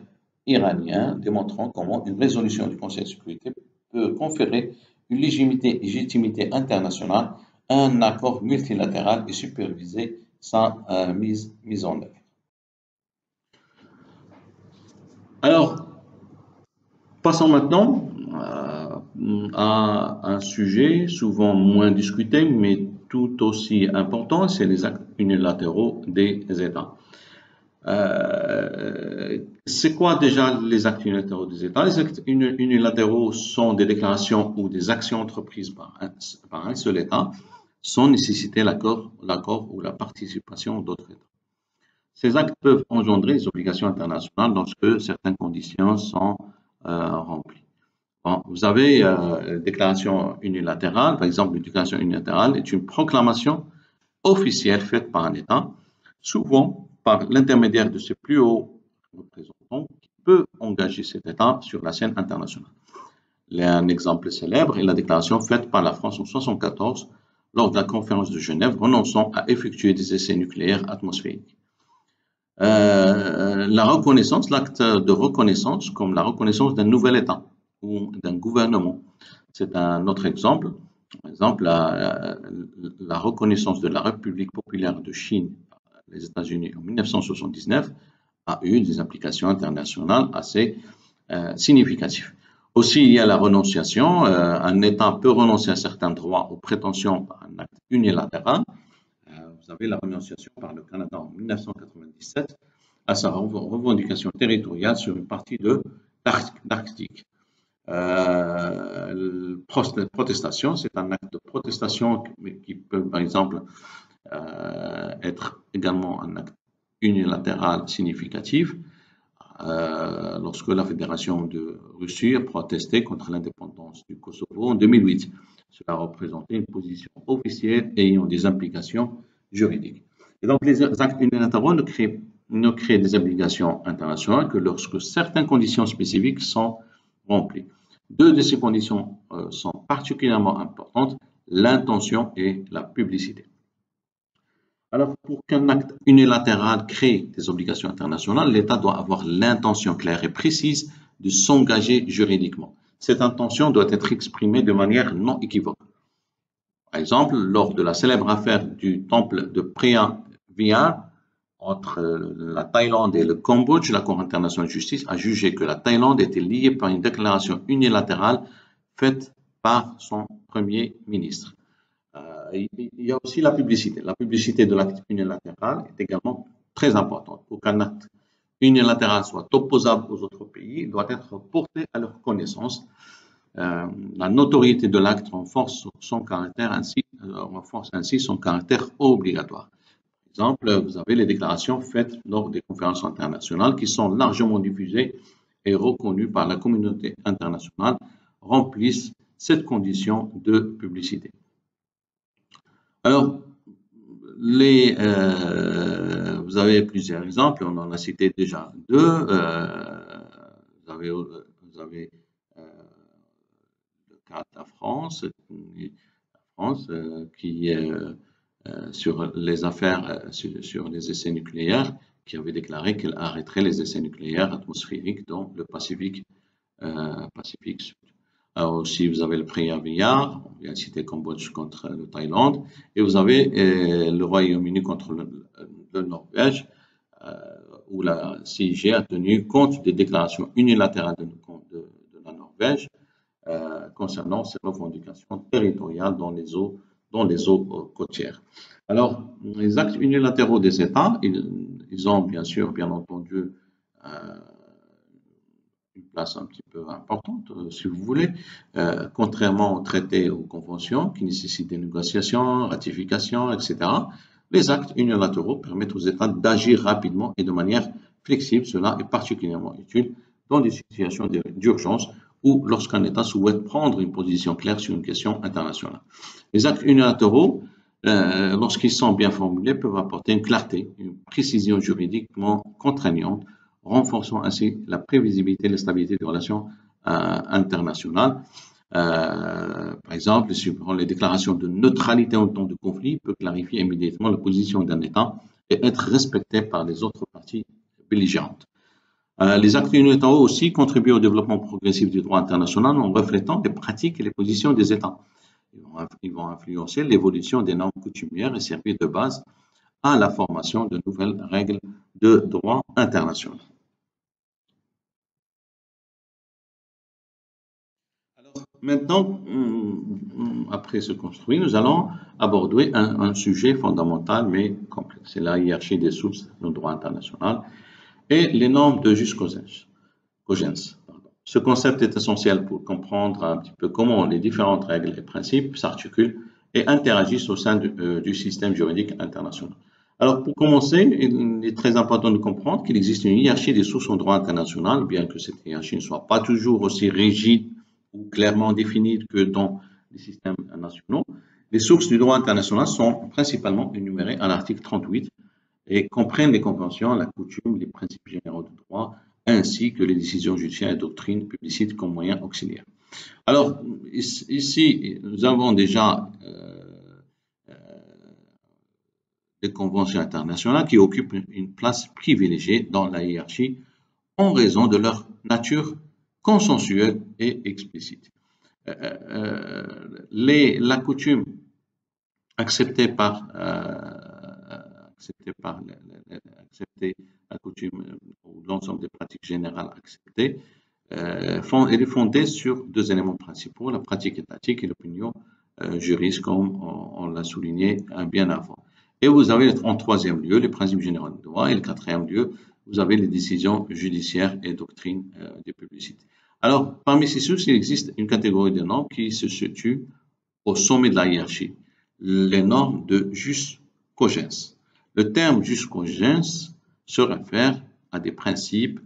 iranien, démontrant comment une résolution du Conseil de sécurité peut conférer une légitimité internationale à un accord multilatéral et superviser sa mise en œuvre. Alors, passons maintenant à un sujet souvent moins discuté, mais tout aussi important, c'est les actes unilatéraux des États. C'est quoi déjà les actes unilatéraux des États? Les actes unilatéraux sont des déclarations ou des actions entreprises par un seul État sans nécessiter l'accord ou la participation d'autres États. Ces actes peuvent engendrer des obligations internationales lorsque certaines conditions sont remplies. Bon, vous avez une déclaration unilatérale, par exemple, une déclaration unilatérale est une proclamation officielle faite par un État, souvent par l'intermédiaire de ses plus hauts représentants, qui peut engager cet État sur la scène internationale. Un exemple célèbre est la déclaration faite par la France en 1974 lors de la conférence de Genève renonçant à effectuer des essais nucléaires atmosphériques. La reconnaissance, l'acte de reconnaissance, comme la reconnaissance d'un nouvel État ou d'un gouvernement, c'est un autre exemple. Par exemple, la reconnaissance de la République populaire de Chine par les États-Unis en 1979 a eu des implications internationales assez significatives. Aussi, il y a la renonciation. Un État peut renoncer à certains droits ou prétentions par un acte unilatéral. Vous avez la renonciation par le Canada en 1997 à sa revendication territoriale sur une partie de l'Arctique. Protestation, c'est un acte de protestation qui peut, par exemple, être également un acte unilatéral significatif lorsque la Fédération de Russie a protesté contre l'indépendance du Kosovo en 2008. Cela représentait une position officielle ayant des implications juridiques. Et donc, les actes unilatéraux ne créent des obligations internationales que lorsque certaines conditions spécifiques sont remplies. Deux de ces conditions sont particulièrement importantes, l'intention et la publicité. Alors, pour qu'un acte unilatéral crée des obligations internationales, l'État doit avoir l'intention claire et précise de s'engager juridiquement. Cette intention doit être exprimée de manière non équivoque. Par exemple, lors de la célèbre affaire du temple de Preah Vihear entre la Thaïlande et le Cambodge, la Cour internationale de justice a jugé que la Thaïlande était liée par une déclaration unilatérale faite par son Premier ministre. Il y a aussi la publicité. La publicité de l'acte unilatéral est également très importante. Pour qu'un acte unilatéral soit opposable aux autres pays, il doit être porté à leur connaissance. La notoriété de l'acte renforce ainsi son caractère obligatoire. Par exemple, vous avez les déclarations faites lors des conférences internationales qui sont largement diffusées et reconnues par la communauté internationale, remplissent cette condition de publicité. Alors, vous avez plusieurs exemples, on en a cité déjà deux. Vous avez le cas de la France qui sur les affaires, sur les essais nucléaires, qui avait déclaré qu'elle arrêterait les essais nucléaires atmosphériques dans le Pacifique Sud. Alors aussi, vous avez le Preah Vihear, on vient de citer Cambodge contre le Thaïlande, et vous avez le Royaume-Uni contre le Norvège, où la CIG a tenu compte des déclarations unilatérales de la Norvège concernant ses revendications territoriales dans les eaux côtières. Alors, les actes unilatéraux des États, ils ont bien sûr, bien entendu, une place un petit peu importante, si vous voulez, contrairement aux traités et aux conventions qui nécessitent des négociations, ratifications, etc. Les actes unilatéraux permettent aux États d'agir rapidement et de manière flexible. Cela est particulièrement utile dans des situations d'urgence ou lorsqu'un État souhaite prendre une position claire sur une question internationale. Les actes unilatéraux, lorsqu'ils sont bien formulés, peuvent apporter une clarté, une précision juridiquement contraignante, renforçant ainsi la prévisibilité et la stabilité des relations internationales. Par exemple, les déclarations de neutralité en temps de conflit peuvent clarifier immédiatement la position d'un État et être respectées par les autres parties belligérantes. Les actes unilatéraux aussi contribuent au développement progressif du droit international en reflétant les pratiques et les positions des États. Ils vont influencer l'évolution des normes coutumières et servir de base à la formation de nouvelles règles de droit international. Maintenant, après ce construit, nous allons aborder un sujet fondamental mais complexe. C'est la hiérarchie des sources du droit international et les normes de jus cogens. Ce concept est essentiel pour comprendre un petit peu comment les différentes règles et principes s'articulent et interagissent au sein du système juridique international. Alors, pour commencer, il est très important de comprendre qu'il existe une hiérarchie des sources en droit international, bien que cette hiérarchie ne soit pas toujours aussi rigide ou clairement définie que dans les systèmes nationaux. Les sources du droit international sont principalement énumérées à l'article 38 et comprennent les conventions, la coutume, les principes généraux du droit, ainsi que les décisions judiciaires et doctrines publicites comme moyen auxiliaire. Alors, ici, nous avons déjà des conventions internationales qui occupent une place privilégiée dans la hiérarchie en raison de leur nature consensuelle et explicite. La coutume acceptée par la coutume ou l'ensemble des pratiques générales acceptées, elle est fondée sur deux éléments principaux, la pratique étatique et l'opinion juriste, comme on l'a souligné bien avant. Et vous avez en troisième lieu les principes généraux du droit et le quatrième lieu, vous avez les décisions judiciaires et doctrines des publicités. Alors, parmi ces sources, il existe une catégorie de normes qui se situe au sommet de la hiérarchie, les normes de jus cogens. Le terme jus cogens se réfère à des principes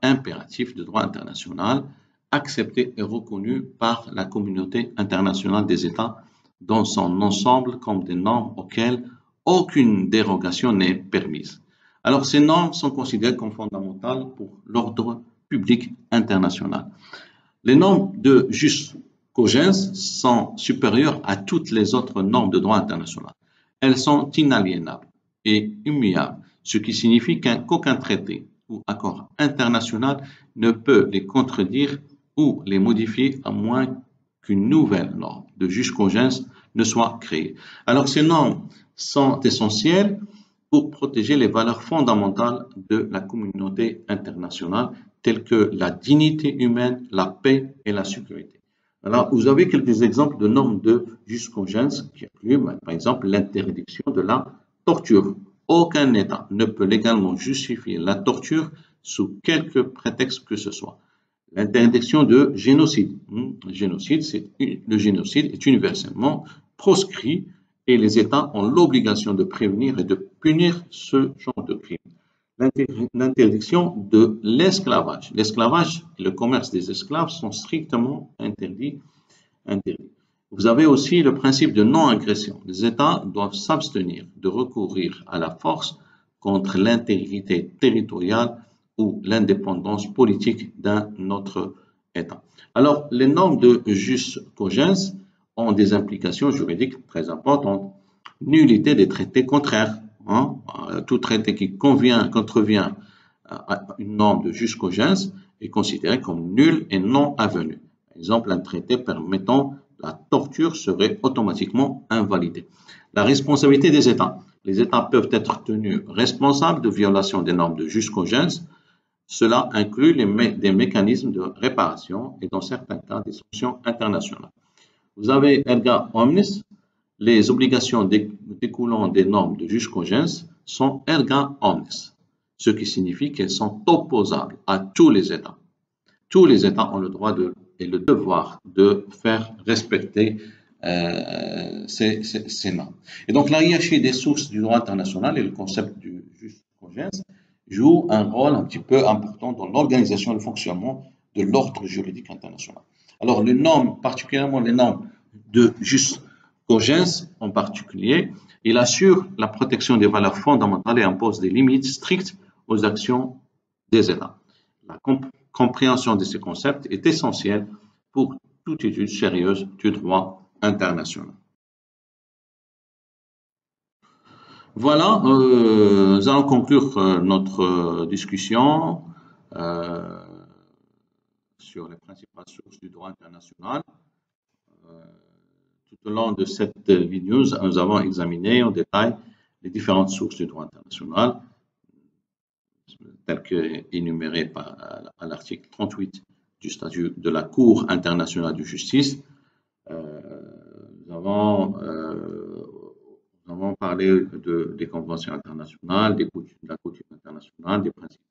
impératifs de droit international acceptés et reconnus par la communauté internationale des États dans son ensemble comme des normes auxquelles aucune dérogation n'est permise. Alors, ces normes sont considérées comme fondamentales pour l'ordre public international. Les normes de jus cogens sont supérieures à toutes les autres normes de droit international. Elles sont inaliénables et immuables, ce qui signifie qu'aucun traité ou accord international ne peut les contredire ou les modifier à moins qu'une nouvelle norme de jus cogens ne soit créée. Alors, ces normes sont essentielles pour protéger les valeurs fondamentales de la communauté internationale, telles que la dignité humaine, la paix et la sécurité. Alors, vous avez quelques exemples de normes de jus cogens qui incluent, par exemple, l'interdiction de la torture. Aucun État ne peut légalement justifier la torture sous quelque prétexte que ce soit. L'interdiction de génocide. Le génocide est universellement proscrit et les États ont l'obligation de prévenir et de punir ce genre de crime. L'interdiction de l'esclavage. L'esclavage et le commerce des esclaves sont strictement interdits. Vous avez aussi le principe de non-agression. Les États doivent s'abstenir de recourir à la force contre l'intégrité territoriale ou l'indépendance politique d'un autre État. Alors, les normes de jus cogens ont des implications juridiques très importantes. Nullité des traités contraires. Tout traité qui contrevient à une norme de jus cogens est considéré comme nul et non avenu. Par exemple, un traité permettant la torture serait automatiquement invalidé. La responsabilité des États. Les États peuvent être tenus responsables de violation des normes de jus cogens. Cela inclut des mécanismes de réparation et dans certains cas des sanctions internationales. Vous avez erga omnes, les obligations découlant des normes de jus cogens sont erga omnes. ce qui signifie qu'elles sont opposables à tous les États. Tous les États ont le droit et le devoir de faire respecter ces normes. Et donc, la hiérarchie des sources du droit international et le concept du jus cogens jouent un rôle un petit peu important dans l'organisation et le fonctionnement de l'ordre juridique international. Alors, les normes, particulièrement les normes de jus cogens en particulier, il assure la protection des valeurs fondamentales et impose des limites strictes aux actions des États. La compréhension de ces concepts est essentielle pour toute étude sérieuse du droit international. Voilà, nous allons conclure notre discussion sur les principales sources du droit international. Tout au long de cette vidéo, nous avons examiné en détail les différentes sources du droit international, telles qu'énumérées à l'article 38 du statut de la Cour internationale de justice. Nous avons parlé des conventions internationales, de la coutume internationale, des principes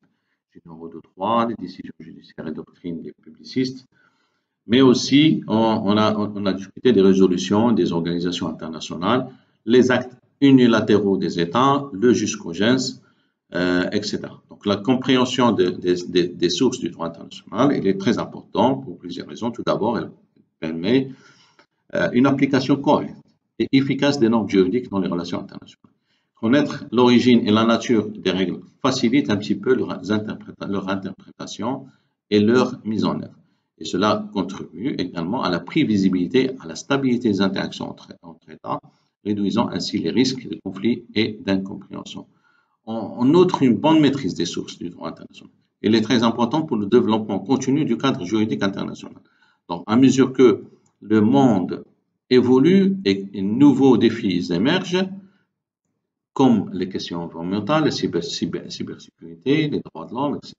généraux de droit, des décisions judiciaires et doctrines des publicistes. Mais aussi, on a discuté des résolutions des organisations internationales, les actes unilatéraux des États, le jus cogens, etc. Donc, la compréhension des sources du droit international, elle est très importante pour plusieurs raisons. Tout d'abord, elle permet une application correcte et efficace des normes juridiques dans les relations internationales. Connaître l'origine et la nature des règles facilite un petit peu leur interprétation et leur mise en œuvre. Et cela contribue également à la prévisibilité, à la stabilité des interactions entre États, réduisant ainsi les risques de conflits et d'incompréhension. En outre, une bonne maîtrise des sources du droit international. Elle est très importante pour le développement continu du cadre juridique international. Donc, à mesure que le monde évolue et de nouveaux défis émergent, comme les questions environnementales, la cybersécurité, les droits de l'homme, etc.,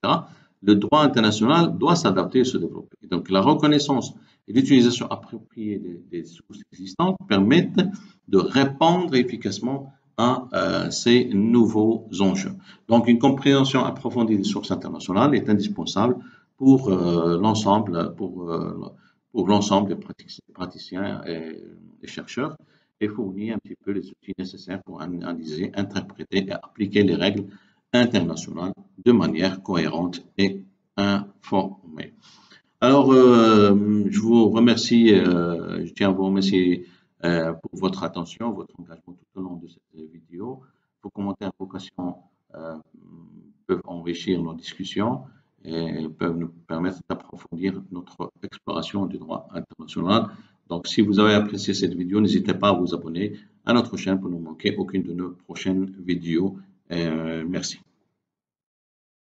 le droit international doit s'adapter et se développer. Et donc, la reconnaissance et l'utilisation appropriée des sources existantes permettent de répondre efficacement à ces nouveaux enjeux. Donc, une compréhension approfondie des sources internationales est indispensable pour l'ensemble des praticiens et chercheurs et fournit un petit peu les outils nécessaires pour analyser, interpréter et appliquer les règles internationales de manière cohérente et informée. Alors, je vous remercie, je tiens à vous remercier pour votre attention, votre engagement tout au long de cette vidéo. Vos commentaires, vos questions peuvent enrichir nos discussions et peuvent nous permettre d'approfondir notre exploration du droit international. Donc, si vous avez apprécié cette vidéo, n'hésitez pas à vous abonner à notre chaîne pour ne manquer aucune de nos prochaines vidéos. Merci.